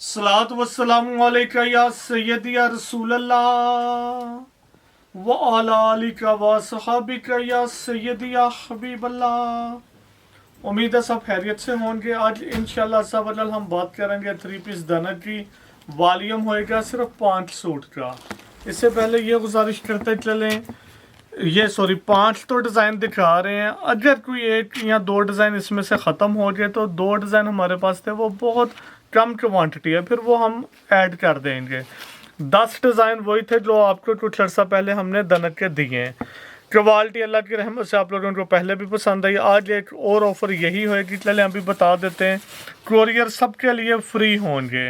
सलात वस्सलामु अलैका या सय्यदी या रसूल अल्लाह व अला आलिका व सहाबिका या सय्यदी या हबीब अल्लाह। उम्मीद है सब खैरियत से होंगे। आज इंशाल्लाह अज़्ज़ा हम बात करेंगे 3 पीस दनक की। वॉल्यूम होएगा सिर्फ 5 सूट का। इससे पहले ये गुजारिश करते चलें, ये 5 तो डिज़ाइन दिखा रहे हैं। अगर कोई एक या 2 डिज़ाइन इसमें से ख़त्म हो गए तो 2 डिज़ाइन हमारे पास थे, वो बहुत कम क्वांटिटी है, फिर वो हम ऐड कर देंगे। 10 डिज़ाइन वही थे जो आपको कुछ अर्सा पहले हमने दनक के दिए हैं। क्वालिटी अल्लाह की रहमत से आप लोगों को पहले भी पसंद आई। आज एक और ऑफ़र यही होएगी, चले अभी बता देते हैं। कुरियर सबके लिए फ्री होंगे।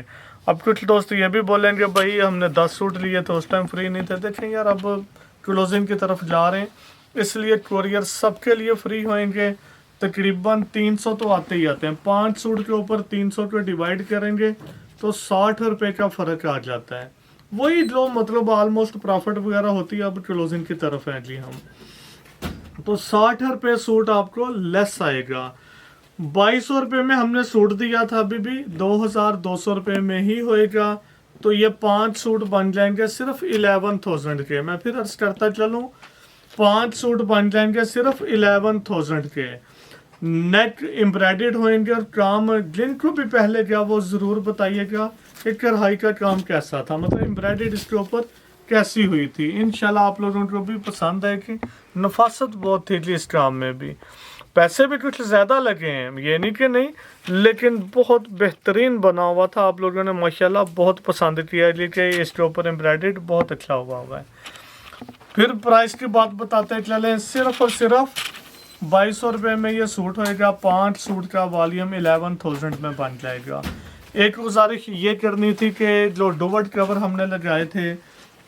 अब कुछ दोस्त ये भी बोलेंगे भाई हमने 10 सूट लिए थे उस टाइम फ्री नहीं थे। देखें यार, अब क्लोजिंग की तरफ जा रहे हैं, इसलिए कुरियर सबके लिए फ्री होंगे। तकरीबन 300 तो आते ही आते हैं। 5 सूट के ऊपर 300 को डिवाइड करेंगे तो 60 रुपये का फ़र्क आ जाता है। वही जो मतलब ऑलमोस्ट प्रॉफिट वगैरह होती है। अब क्लोजिंग की तरफ है जी हम, तो 60 रुपये सूट आपको लेस आएगा। 2200 रुपये में हमने सूट दिया था, अभी भी 2200 रुपये में ही होएगा। तो ये 5 सूट बन जाएंगे सिर्फ 11,000 के। मैं फिर अर्ज करता चलूँ, 5 सूट बन जाएंगे सिर्फ 11,000 के। नेक एम्ब्रॉयडर्ड होंगे और काम जिनको भी पहले क्या वो ज़रूर बताइएगा कि कढ़ाई का काम कैसा था, मतलब एम्ब्रॉयडर्ड इसके ऊपर कैसी हुई थी। इंशाल्लाह आप लोगों को भी पसंद है कि नफासत बहुत थी जी इस काम में भी। पैसे भी कुछ ज़्यादा लगे हैं, ये नहीं कि नहीं, लेकिन बहुत बेहतरीन बना हुआ था। आप लोगों ने माशाल्लाह बहुत पसंद किया जी कि इसके ऊपर एम्ब्रॉयडर्ड बहुत अच्छा हुआ है। फिर प्राइस की बात बताते चले, सिर्फ और सिर्फ 2200 रुपये में ये सूट होएगा। 5 सूट का वॉल्यूम 11,000 में बन जाएगा। एक गुजारिश ये करनी थी कि जो डुवट कवर हमने लगाए थे,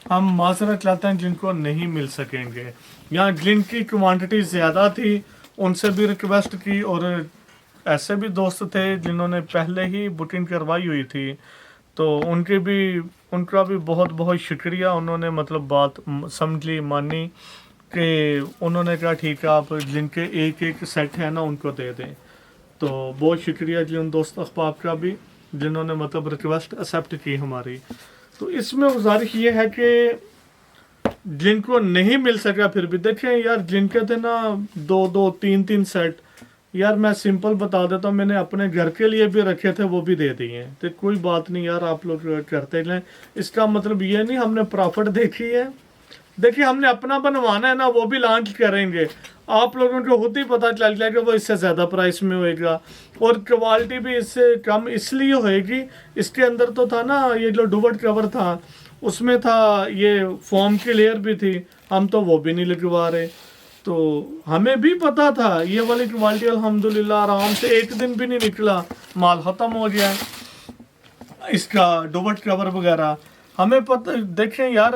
हम माजरत चाहते हैं जिनको नहीं मिल सकेंगे या जिनकी क्वांटिटी ज़्यादा थी उनसे भी रिक्वेस्ट की, और ऐसे भी दोस्त थे जिन्होंने पहले ही बुकिंग करवाई हुई थी, तो उनका भी बहुत बहुत शुक्रिया। उन्होंने मतलब बात समझी, मानी कि उन्होंने कहा ठीक है आप जिनके एक एक सेट है ना उनको दे दें। तो बहुत शुक्रिया जी उन दोस्त अहबाब का भी जिन्होंने मतलब रिक्वेस्ट एक्सेप्ट की हमारी। तो इसमें गुजारिश ये है कि जिनको नहीं मिल सका, फिर भी देखें यार, जिनके थे ना 2-2, 3-3 सेट, यार मैं सिंपल बता देता हूँ, मैंने अपने घर के लिए भी रखे थे, वो भी दे दिए। तो कोई बात नहीं यार, आप लोग करते रहें। इसका मतलब ये नहीं हमने प्रॉफिट देखी है। देखिए हमने अपना बनवाना है ना, वो भी लॉन्च करेंगे। आप लोगों को खुद ही पता चल जाएगा वो इससे ज़्यादा प्राइस में होएगा, और क्वालिटी भी इससे कम इसलिए होएगी। इसके अंदर तो था ना ये जो डुवट कवर था, उसमें था ये फोम की लेयर भी थी, हम तो वो भी नहीं लगवा रहे। तो हमें भी पता था ये वाली क्वालिटी अल्हम्दुलिल्लाह आराम से एक दिन भी नहीं निकला, माल ख़त्म हो गया इसका डुवट कवर वगैरह। हमें पता, देखें यार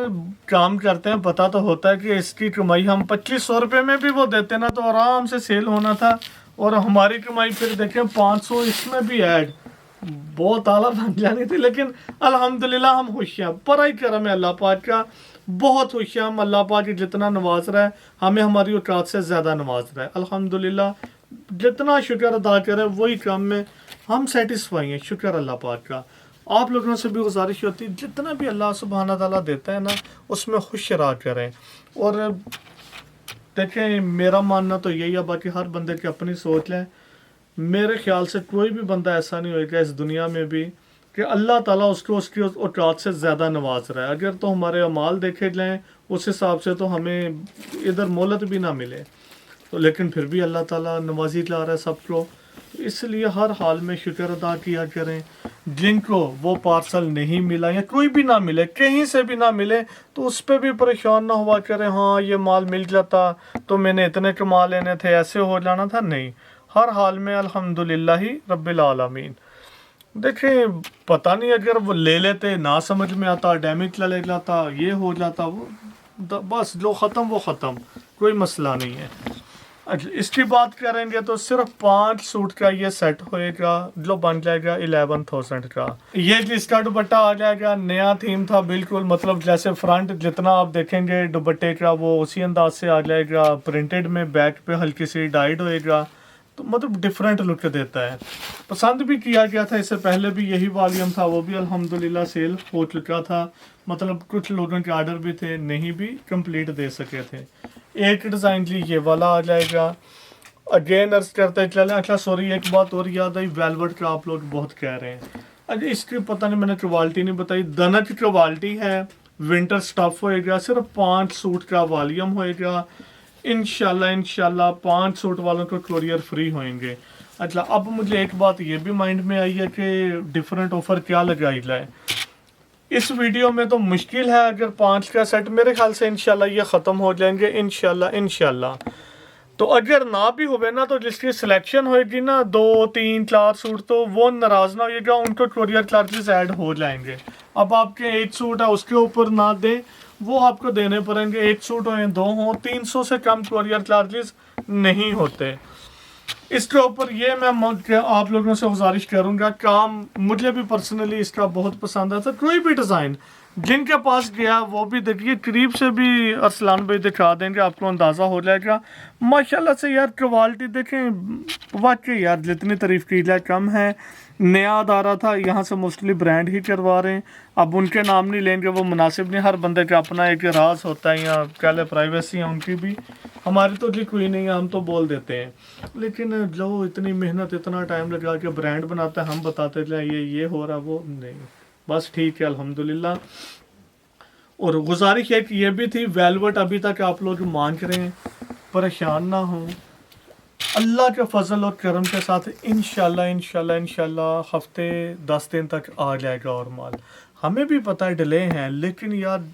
काम करते हैं, पता तो होता है कि इसकी कमाई हम 2500 रुपये में भी वो देते ना तो आराम से सेल होना था, और हमारी कमाई फिर देखें 500 इसमें भी ऐड बहुत आला बन जानी थी। लेकिन अल्हम्दुलिल्लाह हम खुश हैं, बड़ा ही करम है अल्लाह पाक का, बहुत खुश हैं हम। अल्लाह पाक जितना नवाज रहा है हमें, हमारी औकात से ज़्यादा नवाज रहा है अल्हम्दुलिल्लाह। जितना शुक्र अदा करें वही काम में हम सेटिस्फाई हैं, शुक्र अल्लाह पाक का। आप लोगों से भी गुजारिश होती है जितना भी अल्लाह सुब्हाना ताला देता है ना उसमें खुश रहा करें। और देखें मेरा मानना तो यही है, बाकी हर बंदे की अपनी सोच है। मेरे ख्याल से कोई भी बंदा ऐसा नहीं होएगा इस दुनिया में भी कि अल्लाह ताला उसको उसकी औकात से ज़्यादा नवाज रहा है। अगर तो हमारे अमाल देखे जाएँ उस हिसाब से तो हमें इधर मोहलत भी ना मिले, तो लेकिन फिर भी अल्लाह ताला नवाजी ला रहा है सबको। इसलिए हर हाल में शुक्र अदा किया करें। जिनको वो पार्सल नहीं मिला या कोई भी ना मिले, कहीं से भी ना मिले, तो उस पर भी परेशान ना हुआ करें हाँ ये माल मिल जाता तो मैंने इतने कमा लेने थे, ऐसे हो जाना था। नहीं, हर हाल में अल्हम्दुलिल्लाह ही रब्बिल आलमीन। देखें पता नहीं अगर वो ले लेते, ना समझ में आता, डैमेज चले जाता, ये हो जाता, वो बस जो ख़त्म वो ख़त्म, कोई मसला नहीं है। अच्छा इसकी बात करेंगे तो सिर्फ 5 सूट का ये सेट होएगा जो बन जाएगा 11,000 का। ये इसका दुपट्टा आ जाएगा, नया थीम था बिल्कुल, मतलब जैसे फ्रंट जितना आप देखेंगे दुपट्टे का वो उसी अंदाज से आ जाएगा, प्रिंटेड में बैक पे हल्की सी डाइड होएगा। तो मतलब डिफरेंट लुक देता है। पसंद भी किया गया था, इससे पहले भी यही वॉल्यूम था, वो भी अल्हम्दुलिल्लाह सेल हो चुका था। मतलब कुछ लोगों के ऑर्डर भी थे, नहीं भी कंप्लीट दे सके थे। एक डिज़ाइन जी ये वाला आ जाएगा। अगेन अर्ज करते चले। अच्छा सॉरी, एक बात और याद आई, वेलवेट का आप लोग बहुत कह रहे हैं। अरे इसकी पता नहीं, मैंने क्वालिटी नहीं बताई। दनक की क्वालिटी है, विंटर स्टफ होएगा, सिर्फ 5 सूट का वॉल्यूम होएगा। इंशाल्लाह 5 सूट वालों को कोरियर फ्री होंगे। अच्छा अब मुझे एक बात ये भी माइंड में आई है कि डिफरेंट ऑफर क्या लगाई जाए इस वीडियो में। तो मुश्किल है, अगर 5 का सेट मेरे ख्याल से इंशाल्लाह ये ख़त्म हो जाएंगे इंशाल्लाह। तो अगर ना भी होवे ना, तो जिसकी सिलेक्शन होएगी ना 2 3 4 सूट, तो वो नाराज़ ना होइएगा, उनको कोरियर चार्जेस ऐड हो जाएंगे। अब आपके 1 सूट है उसके ऊपर ना दे, वो आपको देने पड़ेंगे। 1 सूट हो या 2 हो, 300 से कम कोरियर चार्जेस नहीं होते। इसके ऊपर ये मैं आप लोगों से गुजारिश करूंगा, काम मुझे भी पर्सनली इसका बहुत पसंद आता। कोई भी डिज़ाइन जिनके पास गया वो भी देखिए, करीब से भी अरसलान भाई दिखा देंगे, आपको अंदाज़ा हो जाएगा। माशाल्लाह से यार क्वालिटी देखें, वाकई यार जितनी तारीफ़ की जाए कम है। नया आ रहा था, यहाँ से मोस्टली ब्रांड ही करवा रहे हैं। अब उनके नाम नहीं लेंगे, वो मुनासिब नहीं। हर बंदे का अपना एक राज होता है, या कह ले प्राइवेसी है उनकी भी। हमारी तो जी कोई नहीं है, हम तो बोल देते हैं। लेकिन जो इतनी मेहनत इतना टाइम लगा के ब्रांड बनाता है, हम बताते जाए ये हो रहा वो नहीं। बस ठीक है अल्हम्दुलिल्लाह। और गुजारिश है कि ये भी थी, वेलवेट अभी तक आप लोग मांग रहे हैं, परेशान ना हो। अल्लाह के फजल और करम के साथ इंशाल्लाह हफ्ते 10 दिन तक आ जाएगा। और माल हमें भी पता है डिले हैं, लेकिन यार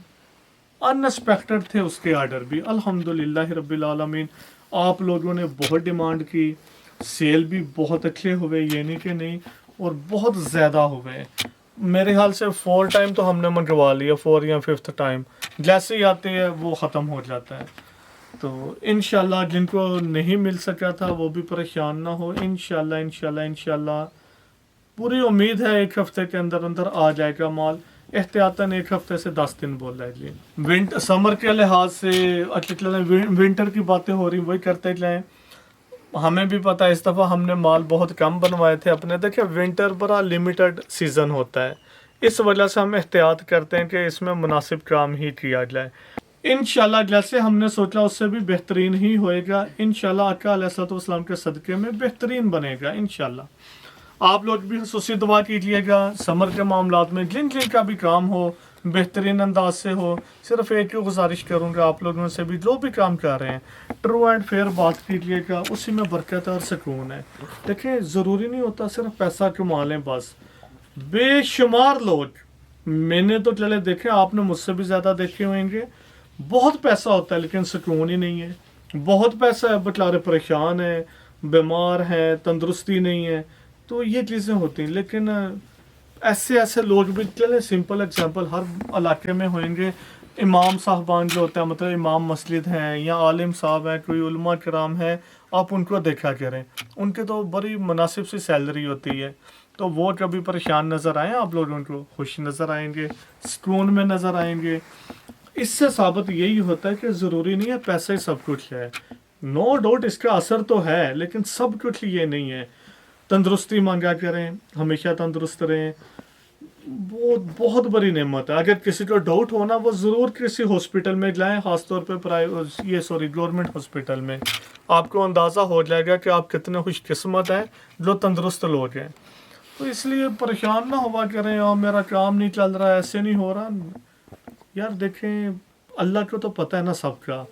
अनएक्सपेक्टेड थे उसके ऑर्डर भी। अल्हम्दुलिल्लाह रब्बिल आलमीन, आप लोगों ने बहुत डिमांड की, सेल भी बहुत अच्छे हुए, ये नहीं कि नहीं, और बहुत ज़्यादा हुए। मेरे ख्याल से 4 टाइम तो हमने मंगवा लिया, 4 या 5th टाइम जैसे ही आते हैं वो ख़त्म हो जाता है। तो इंशाल्लाह जिनको नहीं मिल सका था वो भी परेशान ना हो। इंशाल्लाह पूरी उम्मीद है 1 हफ्ते के अंदर अंदर आ जाएगा माल। एहतियातन 1 हफ्ते से 10 दिन बोल रहे। समर के लिहाज से विंटर की बातें हो रही, वही करते जाएं। हमें भी पता है इस दफ़ा हमने माल बहुत कम बनवाए थे अपने। देखिए विंटर बड़ा लिमिटेड सीज़न होता है, इस वजह से हम एहतियात करते हैं कि इसमें मुनासिब काम ही किया जाए। इंशाल्लाह जैसे हमने सोचा उससे भी बेहतरीन ही होएगा। इंशाल्लाह आका अलैहिस्सलाम के सदक़े में बेहतरीन बनेगा। इंशाल्लाह आप लोग भी खुसूसी दुआ कीजिएगा। समर के मामलात में जिन जिन का भी काम हो बेहतरीन अंदाज से हो। सिर्फ एक ही गुजारिश करूँगा आप लोगों से भी, जो भी काम कर रहे हैं ट्रू एंड फेयर बात कीजिएगा, उसी में बरकत और सुकून है। देखिए ज़रूरी नहीं होता सिर्फ पैसा कमा लें बस। बेशुमार लोग मैंने तो चले देखे, आपने मुझसे भी ज़्यादा देखे होंगे, बहुत पैसा होता है लेकिन सुकून ही नहीं है। बहुत पैसा है, बेचारे परेशान है, बीमार है, तंदुरुस्ती नहीं है, तो ये चीज़ें होती हैं। लेकिन ऐसे लोग भी, चले सिंपल एग्जांपल हर इलाके में होंगे। इमाम साहबान जो होते हैं, मतलब इमाम मस्जिद हैं या आलिम साहब हैं, कोई उलमा किराम है, आप उनको देखा करें, उनके तो बड़ी मुनासिब सी सैलरी होती है। तो वो कभी परेशान नज़र आए आप लोगों को, खुश नज़र आएंगे, सुकून में नज़र आएंगे। इससे साबित यही होता है कि ज़रूरी नहीं है पैसे सब कुछ है। नो डाउट इसका असर तो है, लेकिन सब कुछ ये नहीं है। तंदुरुस्ती मांगा करें, हमेशा तंदुरुस्त रहें, वो बहुत बड़ी नेमत है। अगर किसी को डाउट हो ना, वो ज़रूर किसी हॉस्पिटल में जाएं, ख़ासतौर पे गवर्नमेंट हॉस्पिटल में। आपको अंदाज़ा हो जाएगा कि आप कितने खुशकिस्मत हैं जो तंदुरुस्त लोग हैं। तो इसलिए परेशान ना हुआ करें, और मेरा काम नहीं चल रहा, ऐसे नहीं हो रहा। यार देखें, अल्लाह को तो पता है ना सबका,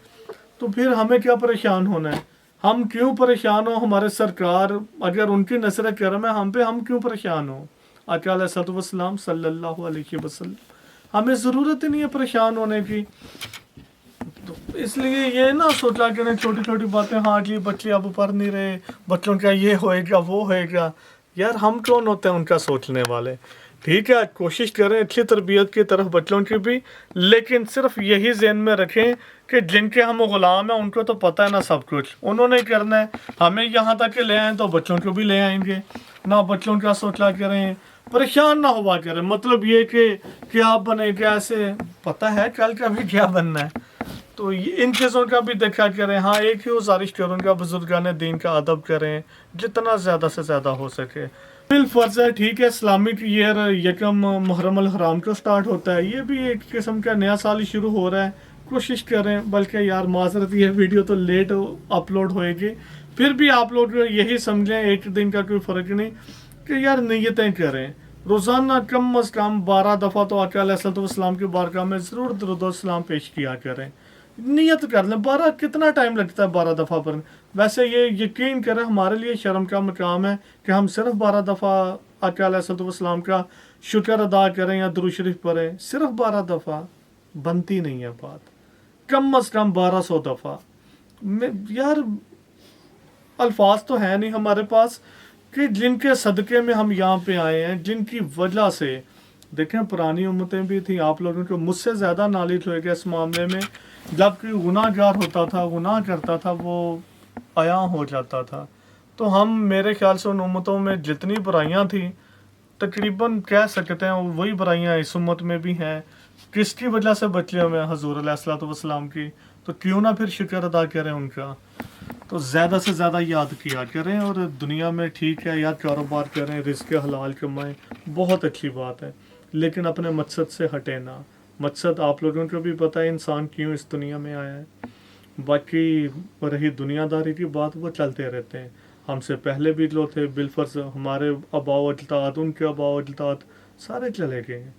तो फिर हमें क्या परेशान होना है? हम क्यों परेशान हो? हमारे सरकार अगर उनकी नज़र करम है हम पे, हम क्यों परेशान हो? आका अलैहिस्सलाम सल्लल्लाहु अलैहि वसल्लम, हमें ज़रूरत ही नहीं है परेशान होने की। तो इसलिए ये ना सोचा करें छोटी छोटी बातें, हाँ जी बच्चे अब पढ़ नहीं रहे, बच्चों का ये होएगा वो होएगा। यार हम कौन होते हैं उनका सोचने वाले? ठीक है, कोशिश करें अच्छी तरबियत की तरफ बच्चों की भी, लेकिन सिर्फ यही ज़हन में रखें कि जिनके हम ग़ुलाम हैं उनको तो पता है ना सब कुछ, उन्होंने करना है। हमें यहाँ तक ले आएँ तो बच्चों को भी ले आएंगे ना। बच्चों का सोचा करें, परेशान ना हुआ करें। मतलब ये कि क्या बने, क्या ऐसे, पता है कल का भी क्या बनना है। तो इन चीज़ों का भी देखा करें। हाँ, एक ही गुजारिश करूँगा, बुजुर्गान दीन का अदब करें जितना ज़्यादा से ज़्यादा हो सके। बिल फर्ज है, ठीक है, इस्लामिक ईयर यकम मुहर्रम अल हराम को स्टार्ट होता है, ये भी एक किस्म का नया साल ही शुरू हो रहा है। कोशिश करें, बल्कि यार माजरत, ये वीडियो तो लेट अपलोड होएगी, फिर भी आप लोग यही समझें, एक दिन का कोई फ़र्क नहीं, कि यार नियतें करें। रोज़ाना कम अज़ कम 12 दफ़ा तो आका अलैहिस्सलाम की बारगाह में ज़रूर दुरूद सलाम पेश किया करें। नियत कर लें, 12 कितना टाइम लगता है 12 दफ़ा पर। वैसे ये यकीन करें, हमारे लिए शर्म का मकाम है कि हम सिर्फ 12 दफ़ा आका अलैहिस्सलाम का शुक्र अदा करें या दुरूद शरीफ पढ़ें। सिर्फ 12 दफ़ा बनती नहीं है बात, कम अज़ कम 1200 दफ़ा। यार अल्फाज तो है नहीं हमारे पास कि जिनके सदक़े में हम यहाँ पे आए हैं, जिनकी वजह से देखें पुरानी उम्मतें भी थी, आप लोगों को मुझसे ज़्यादा नॉलेज होएगा इस मामले में। जब कोई गुनाहगार होता था, गुनाह करता था, वो आया हो जाता था, तो हम मेरे ख्याल से उन उम्मतों में जितनी बुराइयां थी तकरीबन कह सकते हैं वही बुराइयां इस उम्मत में भी हैं। किसकी वजह से बचे हुए हैं? हुज़ूर अलैहिस्सलाम की। तो क्यों ना फिर शुक्र अदा करें उनका। तो ज़्यादा से ज़्यादा याद किया करें, और दुनिया में ठीक है यार, कारोबार करें, रिज़्क़ हलाल कमाएं, बहुत अच्छी बात है, लेकिन अपने मकसद से हटे ना। मकसद आप लोगों को भी पता है इंसान क्यों इस दुनिया में आया है। बाकी रही दुनियादारी की बात, वो चलते रहते हैं। हमसे पहले भी लोग थे, बिलफर्ज हमारे आबाओ अजदाद, उनके आबाओ अजदाद सारे चले गए हैं,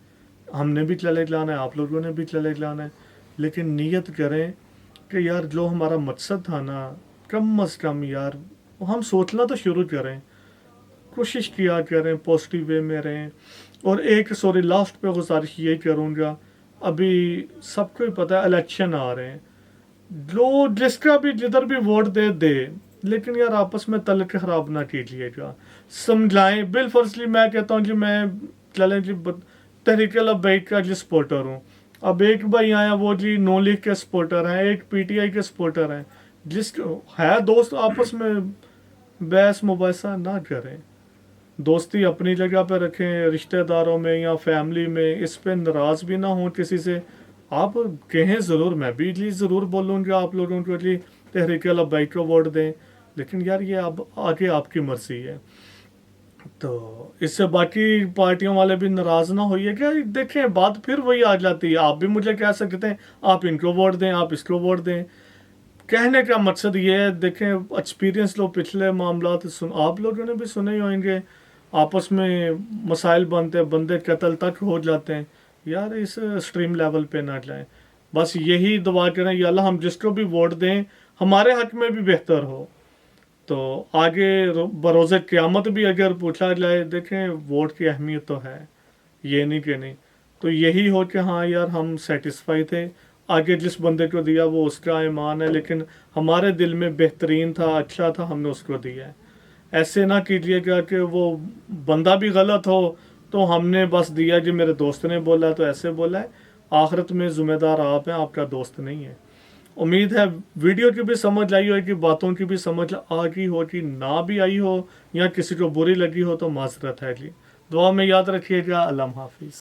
हमने भी चले जाना है, आप लोगों ने भी चले जाना है। लेकिन नीयत करें कि यार जो हमारा मकसद था ना, कम अज़ कम यार हम सोचना तो शुरू करें, कोशिश किया करें, पॉजिटिव वे में रहें। और एक लास्ट पे गुजारिश यही करूँगा, अभी सबको ही पता है इलेक्शन आ रहे हैं, जो जिसका भी जिधर भी वोट दे, लेकिन यार आपस में तलक ख़राब ना कीजिएगा, समझाएं। बिलफर्सली मैं कहता हूँ कि मैं चलें जी तहरीक लब्बैक का जी सपोर्टर हूँ। अब एक भाई आया, वो जी नो लीग के सपोर्टर हैं, एक PTI के सपोर्टर हैं। जिस है दोस्त, आपस में बहस मुबासा ना करें, दोस्ती अपनी जगह पर रखें, रिश्तेदारों में या फैमिली में इस पे नाराज़ भी ना हो किसी से। आप कहें ज़रूर, मैं भी जी ज़रूर बोलूँगा आप लोगों को जी तहरीक लब्बैक को वोट दें, लेकिन यार ये अब आगे आपकी मर्ज़ी है। तो इससे बाकी पार्टियों वाले भी नाराज़ ना होइए। क्या देखें, बात फिर वही आ जाती है, आप भी मुझे कह सकते हैं आप इनको वोट दें, आप इसको वोट दें। कहने का मकसद ये है, देखें एक्सपीरियंस लो, पिछले मामला आप लोगों ने भी सुने ही होंगे, आपस में मसाइल बनते हैं, बंदे कत्ल तक हो जाते हैं। यार इस एक्सट्रीम लेवल पे ना जाएं। बस यही दुआ करें, या अल्लाह हम जिसको भी वोट दें हमारे हक में भी बेहतर हो। तो आगे बरोज़े क़यामत भी अगर पूछा जाए, देखें वोट की अहमियत तो है, ये नहीं कि नहीं। तो यही हो कि हाँ यार हम सेटिस्फाई थे, आगे जिस बंदे को दिया वो उसका ईमान है, लेकिन हमारे दिल में बेहतरीन था, अच्छा था, हमने उसको दिया है। ऐसे ना कीजिएगा कि वो बंदा भी गलत हो तो हमने बस दिया कि मेरे दोस्त ने बोला तो ऐसे बोला है। आखिरत में ज़िम्मेदार आप हैं, आपका दोस्त नहीं है। उम्मीद है वीडियो की भी समझ आई होगी, बातों की भी समझ आ गई होगी, ना भी आई हो या किसी को बुरी लगी हो तो माजरत है जी। दुआ में याद रखिएगा। अल्लाह हाफिज़।